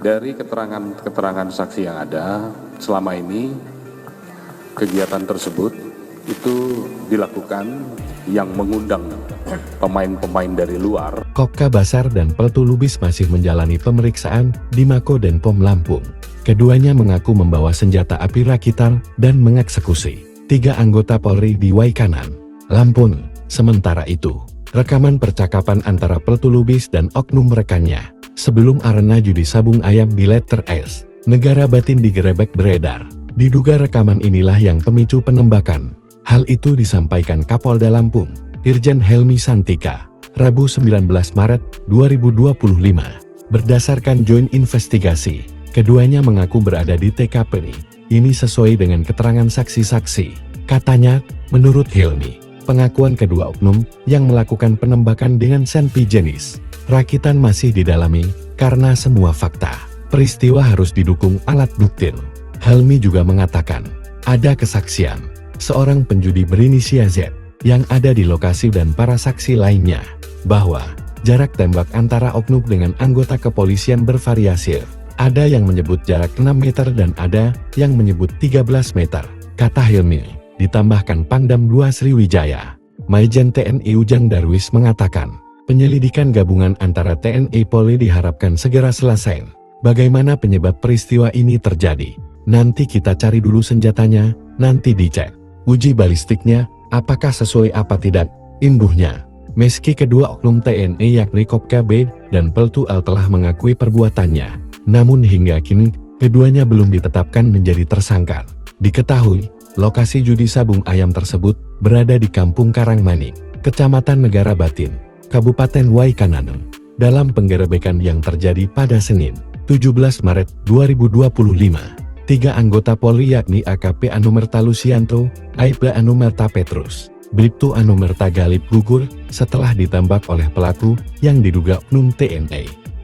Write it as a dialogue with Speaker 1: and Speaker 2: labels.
Speaker 1: Dari keterangan saksi yang ada, selama ini kegiatan tersebut itu dilakukan yang mengundang pemain-pemain dari luar.
Speaker 2: Kopka Basar dan Peltu Lubis masih menjalani pemeriksaan di Mako Denpom Lampung. Keduanya mengaku membawa senjata api rakitan dan mengeksekusi 3 anggota Polri di Waikanan, Lampung. Sementara itu, rekaman percakapan antara Peltu Lubis dan oknum rekannya sebelum arena judi sabung ayam di Letter S, Negara Batin digerebek beredar. Diduga rekaman inilah yang pemicu penembakan. Hal itu disampaikan Kapolda Lampung, Irjen Helmi Santika, Rabu 19 Maret 2025. Berdasarkan joint investigasi, keduanya mengaku berada di TKP. Ini sesuai dengan keterangan saksi-saksi. Katanya, menurut Helmi, pengakuan kedua oknum yang melakukan penembakan dengan senpi jenis rakitan masih didalami karena semua fakta peristiwa harus didukung alat bukti. Helmi juga mengatakan, ada kesaksian seorang penjudi berinisial Z yang ada di lokasi dan para saksi lainnya, bahwa jarak tembak antara oknum dengan anggota kepolisian bervariasi. Ada yang menyebut jarak 6 meter dan ada yang menyebut 13 meter, kata Helmi. Ditambahkan Pangdam 2 Sriwijaya, Maijen TNI Ujang Darwis mengatakan, penyelidikan gabungan antara TNI Polri diharapkan segera selesai. Bagaimana penyebab peristiwa ini terjadi? Nanti kita cari dulu senjatanya, nanti dicek uji balistiknya, apakah sesuai apa tidak, imbuhnya. Meski kedua oknum TNI yakni Kopka B dan Peltu L telah mengakui perbuatannya, namun hingga kini, keduanya belum ditetapkan menjadi tersangka. Diketahui, lokasi judi sabung ayam tersebut berada di Kampung Karangmanik, Kecamatan Negara Batin, Kabupaten Waikanan. Dalam penggerebekan yang terjadi pada Senin, 17 Maret 2025, 3 anggota Polri yakni AKP Anumerta Lucianto, Aibda Anumerta Petrus, Bribtu Anumerta Galip gugur setelah ditembak oleh pelaku yang diduga oknum TNI.